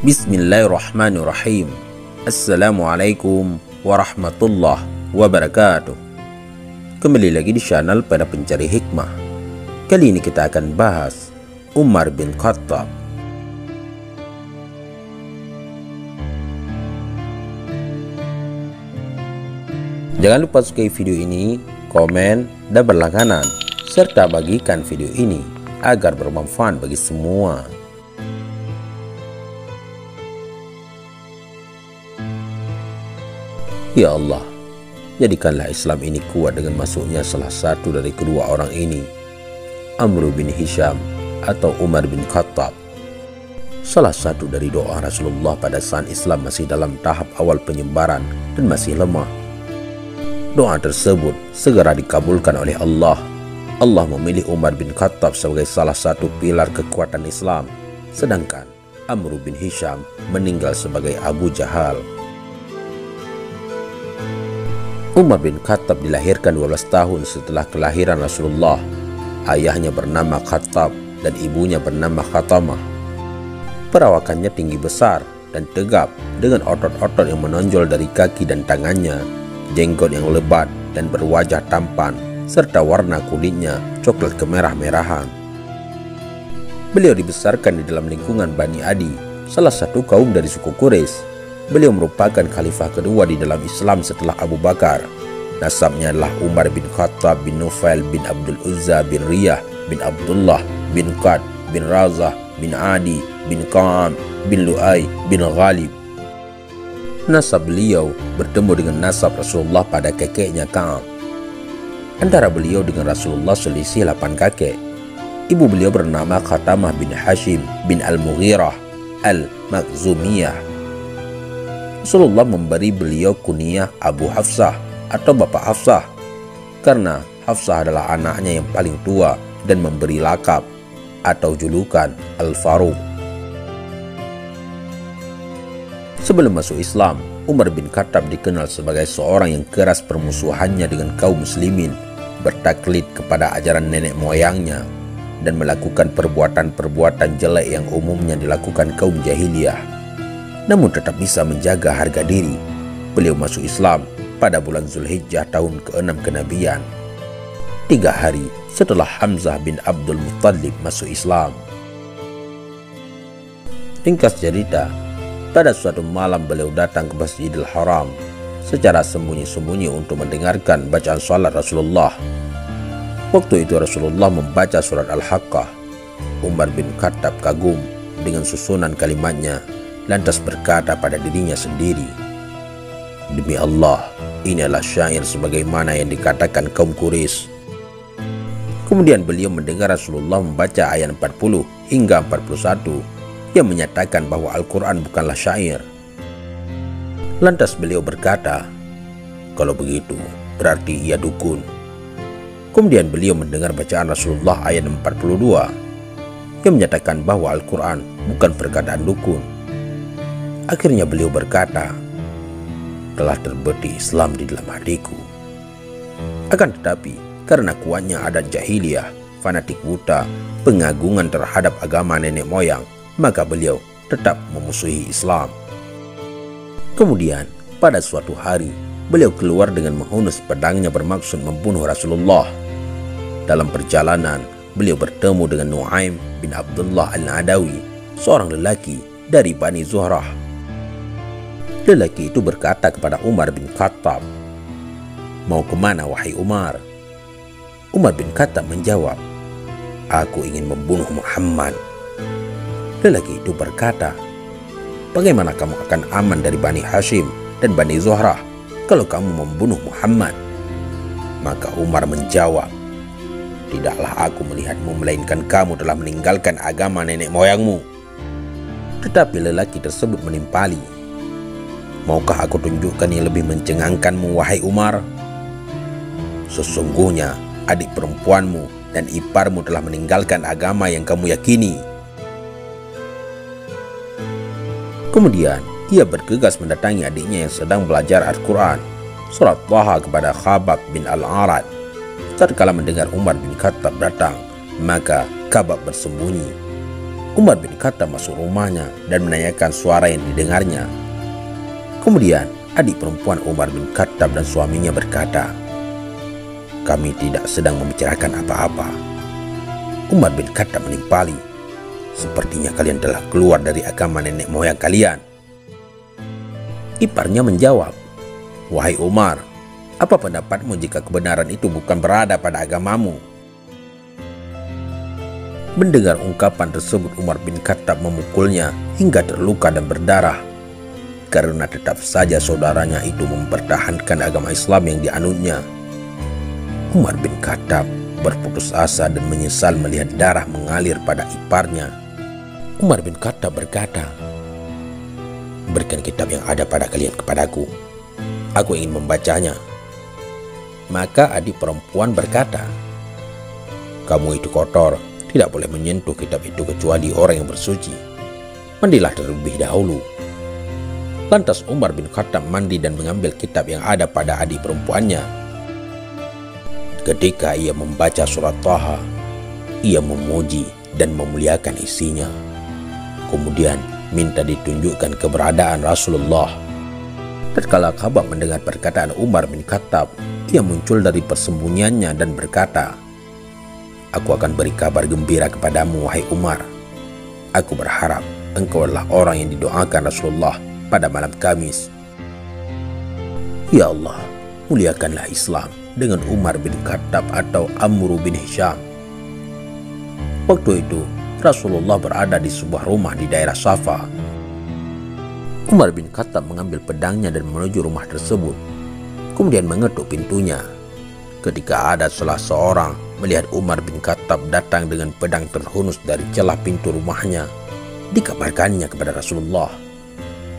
Bismillahirrahmanirrahim. Assalamualaikum warahmatullahi wabarakatuh. Kembali lagi di channel Pada Pencari Hikmah. Kali ini kita akan bahas Umar bin Khattab. Jangan lupa sukai video ini, komen, dan berlangganan, serta bagikan video ini agar bermanfaat bagi semua. Ya Allah, jadikanlah Islam ini kuat dengan masuknya salah satu dari kedua orang ini, Amr bin Hisham atau Umar bin Khattab. Salah satu dari doa Rasulullah pada saat Islam masih dalam tahap awal penyebaran dan masih lemah. Doa tersebut segera dikabulkan oleh Allah. Allah memilih Umar bin Khattab sebagai salah satu pilar kekuatan Islam, sedangkan Amr bin Hisham meninggal sebagai Abu Jahal. Umar bin Khattab dilahirkan 12 tahun setelah kelahiran Rasulullah. Ayahnya bernama Khattab dan ibunya bernama Khatamah. Perawakannya tinggi besar dan tegap dengan otot-otot yang menonjol dari kaki dan tangannya, jenggot yang lebat dan berwajah tampan, serta warna kulitnya coklat kemerah-merahan. Beliau dibesarkan di dalam lingkungan Bani Adi, salah satu kaum dari suku Quraisy. Beliau merupakan khalifah kedua di dalam Islam setelah Abu Bakar. Nasabnya adalah Umar bin Khattab bin Nufail bin Abdul Uzza bin Riyah bin Abdullah bin Qad bin Razah bin Adi bin Qa'am bin Lu'ay bin Ghalib. Nasab beliau bertemu dengan nasab Rasulullah pada kakeknya Ka'ab. Antara beliau dengan Rasulullah selisih 8 kakek. Ibu beliau bernama Khatamah bin Hashim bin Al-Mughirah Al-Makhzumiyah. Rasulullah memberi beliau kunyah Abu Hafsah atau Bapak Hafsah karena Hafsah adalah anaknya yang paling tua dan memberi lakab atau julukan Al-Faruq. Sebelum masuk Islam, Umar bin Khattab dikenal sebagai seorang yang keras permusuhannya dengan kaum muslimin, bertaklid kepada ajaran nenek moyangnya, dan melakukan perbuatan-perbuatan jelek yang umumnya dilakukan kaum jahiliyah. Namun tetap bisa menjaga harga diri. Beliau masuk Islam pada bulan Zulhijjah tahun ke-6 kenabian, 3 hari setelah Hamzah bin Abdul Muttalib masuk Islam. Ringkas cerita, pada suatu malam beliau datang ke Masjidil Haram secara sembunyi-sembunyi untuk mendengarkan bacaan salat Rasulullah. Waktu itu Rasulullah membaca surat Al-Haqqah. Umar bin Khattab kagum dengan susunan kalimatnya, lantas berkata pada dirinya sendiri, "Demi Allah, ini adalah syair sebagaimana yang dikatakan kaum Quraisy." Kemudian beliau mendengar Rasulullah membaca ayat 40 hingga 41 yang menyatakan bahwa Al-Quran bukanlah syair. Lantas beliau berkata, "Kalau begitu berarti ia dukun." Kemudian beliau mendengar bacaan Rasulullah ayat 42 yang menyatakan bahwa Al-Quran bukan perkataan dukun. Akhirnya beliau berkata, "Telah terbeti Islam di dalam hatiku." Akan tetapi, karena kuatnya adat jahiliyah, fanatik buta, pengagungan terhadap agama nenek moyang, maka beliau tetap memusuhi Islam. Kemudian, pada suatu hari, beliau keluar dengan menghunus pedangnya bermaksud membunuh Rasulullah. Dalam perjalanan, beliau bertemu dengan Nu'aim bin Abdullah Al-Adawi, seorang lelaki dari Bani Zuhrah. Lelaki itu berkata kepada Umar bin Khattab, "Mau kemana wahai Umar?" Umar bin Khattab menjawab, "Aku ingin membunuh Muhammad." Lelaki itu berkata, "Bagaimana kamu akan aman dari Bani Hashim dan Bani Zuhrah kalau kamu membunuh Muhammad?" Maka Umar menjawab, "Tidaklah aku melihatmu melainkan kamu telah meninggalkan agama nenek moyangmu." Tetapi lelaki tersebut menimpali, "Maukah aku tunjukkan yang lebih mencengangkanmu wahai Umar? Sesungguhnya adik perempuanmu dan iparmu telah meninggalkan agama yang kamu yakini." Kemudian ia bergegas mendatangi adiknya yang sedang belajar Al-Quran, surat Thaha, kepada Khabab bin Al-Arad. Tatkala mendengar Umar bin Khattab datang, maka Khabab bersembunyi. Umar bin Khattab masuk rumahnya dan menanyakan suara yang didengarnya. Kemudian adik perempuan Umar bin Khattab dan suaminya berkata, "Kami tidak sedang membicarakan apa-apa." Umar bin Khattab menimpali, "Sepertinya kalian telah keluar dari agama nenek moyang kalian." Iparnya menjawab, "Wahai Umar, apa pendapatmu jika kebenaran itu bukan berada pada agamamu?" Mendengar ungkapan tersebut, Umar bin Khattab memukulnya hingga terluka dan berdarah, karena tetap saja saudaranya itu mempertahankan agama Islam yang dianutnya. Umar bin Khattab berputus asa dan menyesal melihat darah mengalir pada iparnya. Umar bin Khattab berkata, "Berikan kitab yang ada pada kalian kepadaku. Aku ingin membacanya." Maka adik perempuan berkata, "Kamu itu kotor, tidak boleh menyentuh kitab itu kecuali orang yang bersuci. Mandilah terlebih dahulu." Lantas Umar bin Khattab mandi dan mengambil kitab yang ada pada adik perempuannya. Ketika ia membaca surat Thaha, ia memuji dan memuliakan isinya. Kemudian minta ditunjukkan keberadaan Rasulullah. Tatkala Khabbab mendengar perkataan Umar bin Khattab, ia muncul dari persembunyiannya dan berkata, "Aku akan beri kabar gembira kepadamu, wahai Umar. Aku berharap engkau adalah orang yang didoakan Rasulullah pada malam Kamis. Ya Allah, muliakanlah Islam dengan Umar bin Khattab atau Amr bin Hisham." Waktu itu Rasulullah berada di sebuah rumah di daerah Safa. Umar bin Khattab mengambil pedangnya dan menuju rumah tersebut, kemudian mengetuk pintunya. Ketika ada salah seorang melihat Umar bin Khattab datang dengan pedang terhunus dari celah pintu rumahnya, dikabarkannya kepada Rasulullah.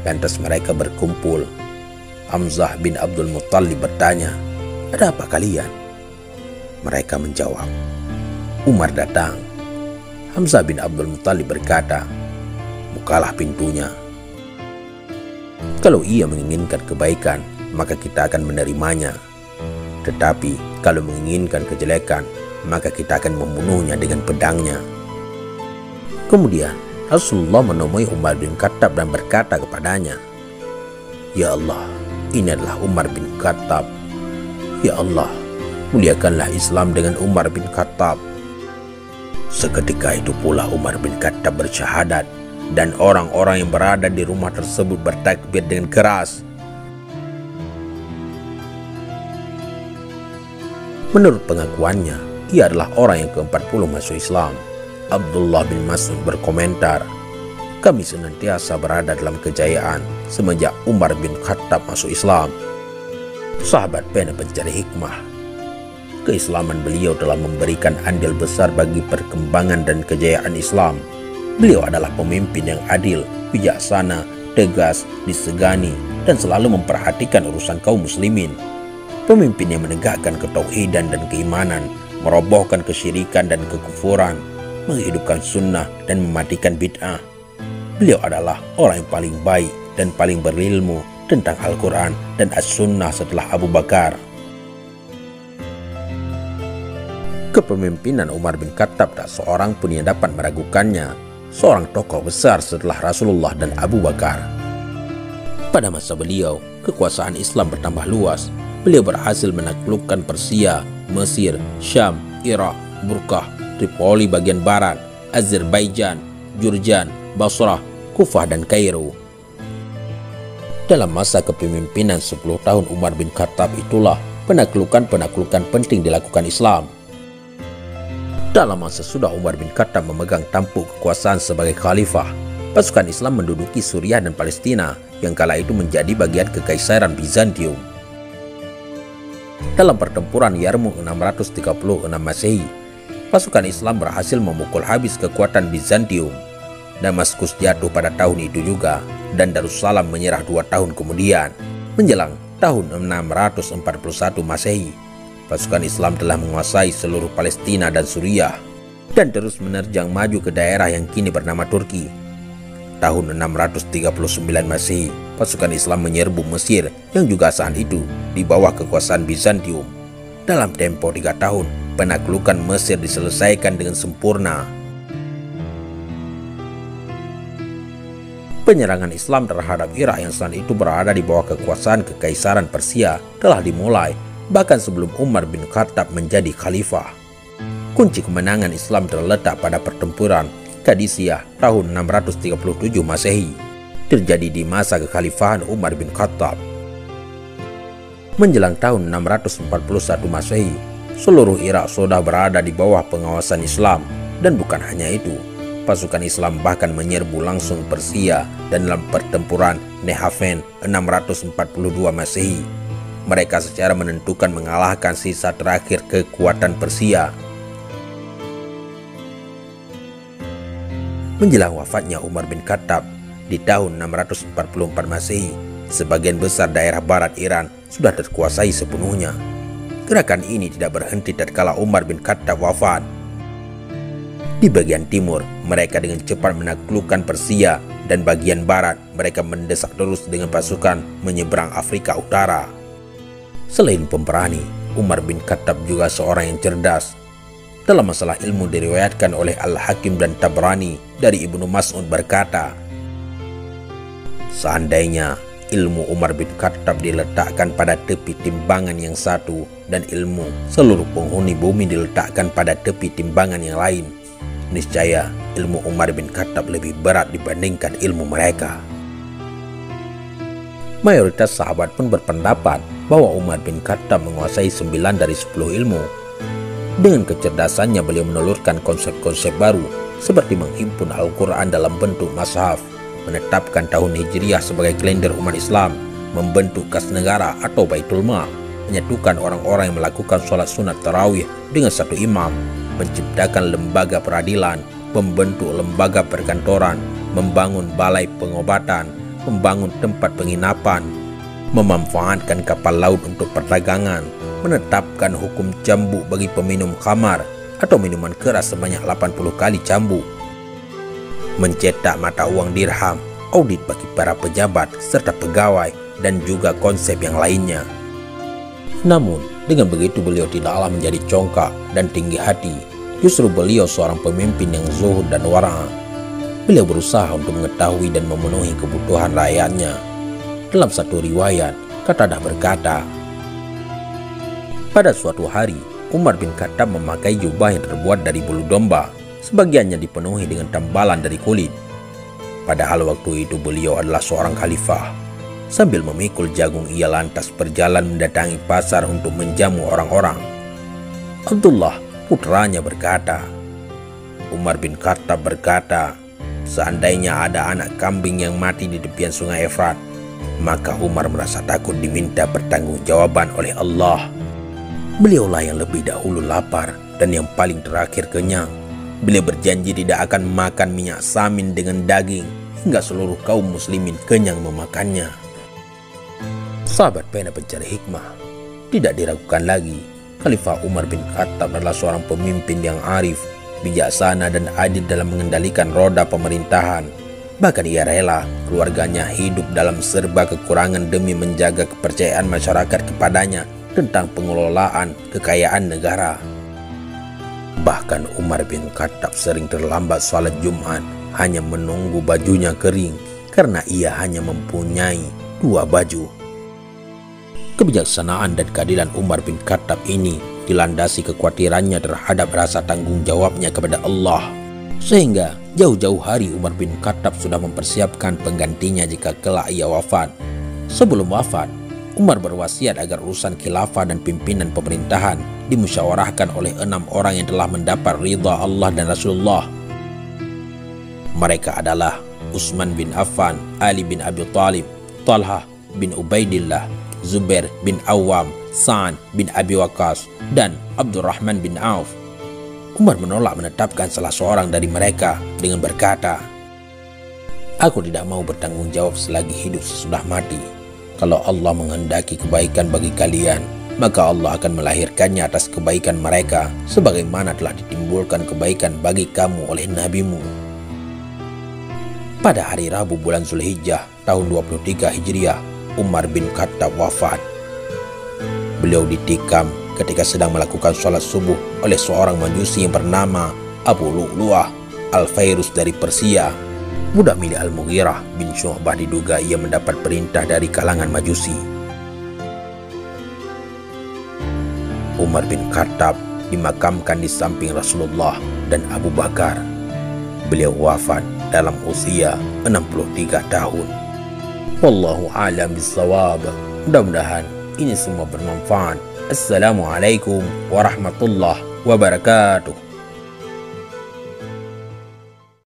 Lantas mereka berkumpul. Hamzah bin Abdul Muttalib bertanya, "Ada apa kalian?" Mereka menjawab, "Umar datang." Hamzah bin Abdul Muttalib berkata, "Bukalah pintunya. Kalau ia menginginkan kebaikan, maka kita akan menerimanya. Tetapi kalau menginginkan kejelekan, maka kita akan membunuhnya dengan pedangnya." Kemudian Rasulullah menemui Umar bin Khattab dan berkata kepadanya, "Ya Allah, ini adalah Umar bin Khattab. Ya Allah, muliakanlah Islam dengan Umar bin Khattab." Seketika itu pula Umar bin Khattab bersyahadat, dan orang-orang yang berada di rumah tersebut bertakbir dengan keras. Menurut pengakuannya, ia adalah orang yang ke-40 masuk Islam. Abdullah bin Mas'ud berkomentar, "Kami senantiasa berada dalam kejayaan semenjak Umar bin Khattab masuk Islam." Sahabat pena pencari hikmah. Keislaman beliau telah memberikan andil besar bagi perkembangan dan kejayaan Islam. Beliau adalah pemimpin yang adil, bijaksana, tegas, disegani, dan selalu memperhatikan urusan kaum muslimin. Pemimpin yang menegakkan ketauhidan dan keimanan, merobohkan kesyirikan dan kekufuran, menghidupkan sunnah dan mematikan bid'ah. Beliau adalah orang yang paling baik dan paling berilmu tentang Al-Quran dan As-Sunnah setelah Abu Bakar. Kepemimpinan Umar bin Khattab tak seorang pun yang dapat meragukannya, seorang tokoh besar setelah Rasulullah dan Abu Bakar. Pada masa beliau, kekuasaan Islam bertambah luas. Beliau berhasil menaklukkan Persia, Mesir, Syam, Irak, Burkah, Tripoli bagian barat, Azerbaijan, Jurjan, Basrah, Kufah, dan Kairo. Dalam masa kepemimpinan 10 tahun Umar bin Khattab itulah penaklukan-penaklukan penting dilakukan Islam. Dalam masa sudah Umar bin Khattab memegang tampuk kekuasaan sebagai khalifah, pasukan Islam menduduki Suriah dan Palestina yang kala itu menjadi bagian Kekaisaran Bizantium. Dalam pertempuran Yarmouk 636 Masehi, pasukan Islam berhasil memukul habis kekuatan Bizantium. Damaskus jatuh pada tahun itu juga, dan Darussalam menyerah 2 tahun kemudian. Menjelang tahun 641 Masehi, pasukan Islam telah menguasai seluruh Palestina dan Suriah dan terus menerjang maju ke daerah yang kini bernama Turki. Tahun 639 Masehi, pasukan Islam menyerbu Mesir yang juga saat itu di bawah kekuasaan Bizantium. Dalam tempo 3 tahun, penaklukan Mesir diselesaikan dengan sempurna. Penyerangan Islam terhadap Irak yang saat itu berada di bawah kekuasaan Kekaisaran Persia telah dimulai bahkan sebelum Umar bin Khattab menjadi khalifah. Kunci kemenangan Islam terletak pada pertempuran Qadisiyah tahun 637 Masehi, terjadi di masa kekhalifahan Umar bin Khattab. Menjelang tahun 641 Masehi, seluruh Irak sudah berada di bawah pengawasan Islam, dan bukan hanya itu, pasukan Islam bahkan menyerbu langsung Persia, dan dalam pertempuran Nehaven 642 Masehi, mereka secara menentukan mengalahkan sisa terakhir kekuatan Persia. Menjelang wafatnya Umar bin Khattab di tahun 644 Masehi, sebagian besar daerah barat Iran sudah terkuasai sepenuhnya. Gerakan ini tidak berhenti tatkala Umar bin Khattab wafat. Di bagian timur, mereka dengan cepat menaklukkan Persia, dan bagian barat mereka mendesak terus dengan pasukan menyeberang Afrika Utara. Selain pemberani, Umar bin Khattab juga seorang yang cerdas. Dalam masalah ilmu diriwayatkan oleh Al-Hakim dan Tabrani dari Ibnu Mas'ud berkata, seandainya ilmu Umar bin Khattab diletakkan pada tepi timbangan yang satu dan ilmu seluruh penghuni bumi diletakkan pada tepi timbangan yang lain, niscaya ilmu Umar bin Khattab lebih berat dibandingkan ilmu mereka. Mayoritas sahabat pun berpendapat bahwa Umar bin Khattab menguasai 9 dari 10 ilmu. Dengan kecerdasannya beliau menelurkan konsep-konsep baru seperti menghimpun Al-Quran dalam bentuk mashaf, menetapkan tahun Hijriah sebagai kalender umat Islam, membentuk kas negara atau Baitul Mal, menyatukan orang-orang yang melakukan sholat sunat tarawih dengan satu imam, menciptakan lembaga peradilan, membentuk lembaga perkantoran, membangun balai pengobatan, membangun tempat penginapan, memanfaatkan kapal laut untuk perdagangan, menetapkan hukum cambuk bagi peminum khamar atau minuman keras sebanyak 80 kali cambuk, mencetak mata uang dirham, audit bagi para pejabat serta pegawai, dan juga konsep yang lainnya. Namun, dengan begitu beliau tidaklah menjadi congkak dan tinggi hati. Justru beliau seorang pemimpin yang zuhud dan wara'. Beliau berusaha untuk mengetahui dan memenuhi kebutuhan rakyatnya. Dalam satu riwayat, Qatadah berkata, pada suatu hari, Umar bin Khattab memakai jubah yang terbuat dari bulu domba, sebagiannya dipenuhi dengan tambalan dari kulit. Padahal waktu itu beliau adalah seorang khalifah. Sambil memikul jagung, ia lantas berjalan mendatangi pasar untuk menjamu orang-orang. Abdullah, putranya, berkata, Umar bin Khattab berkata, seandainya ada anak kambing yang mati di tepian sungai Efrat, maka Umar merasa takut diminta pertanggungjawaban oleh Allah. Beliaulah yang lebih dahulu lapar dan yang paling terakhir kenyang. Beliau berjanji tidak akan makan minyak samin dengan daging hingga seluruh kaum muslimin kenyang memakannya. Sahabat pena pencari hikmah, tidak diragukan lagi, Khalifah Umar bin Khattab adalah seorang pemimpin yang arif, bijaksana dan adil dalam mengendalikan roda pemerintahan. Bahkan ia rela keluarganya hidup dalam serba kekurangan demi menjaga kepercayaan masyarakat kepadanya tentang pengelolaan kekayaan negara. Bahkan Umar bin Khattab sering terlambat salat Jumat hanya menunggu bajunya kering karena ia hanya mempunyai 2 baju. Kebijaksanaan dan keadilan Umar bin Khattab ini dilandasi kekhawatirannya terhadap rasa tanggung jawabnya kepada Allah, sehingga jauh-jauh hari Umar bin Khattab sudah mempersiapkan penggantinya jika kelak ia wafat. Sebelum wafat, Umar berwasiat agar urusan khilafah dan pimpinan pemerintahan dimusyawarahkan oleh 6 orang yang telah mendapat ridha Allah dan Rasulullah. Mereka adalah Utsman bin Affan, Ali bin Abi Thalib, Talhah bin Ubaidillah, Zubair bin Awam, Sa'ad bin Abi Waqqas, dan Abdurrahman bin Auf. Umar menolak menetapkan salah seorang dari mereka dengan berkata, aku tidak mau bertanggung jawab selagi hidup sesudah mati. Kalau Allah menghendaki kebaikan bagi kalian, maka Allah akan melahirkannya atas kebaikan mereka, sebagaimana telah ditimbulkan kebaikan bagi kamu oleh nabimu. Pada hari Rabu bulan Zulhijjah tahun 23 Hijriah, Umar bin Khattab wafat. Beliau ditikam ketika sedang melakukan sholat subuh oleh seorang majusi yang bernama Abu Lu'lu'ah Al-Fairuz dari Persia. Budak milik Al-Mughirah bin Syu'bah diduga ia mendapat perintah dari kalangan Majusi. Umar bin Khattab dimakamkan di samping Rasulullah dan Abu Bakar. Beliau wafat dalam usia 63 tahun. Wallahu a'lam bissawab. Mudah-mudahan ini semua bermanfaat. Assalamualaikum warahmatullahi wabarakatuh.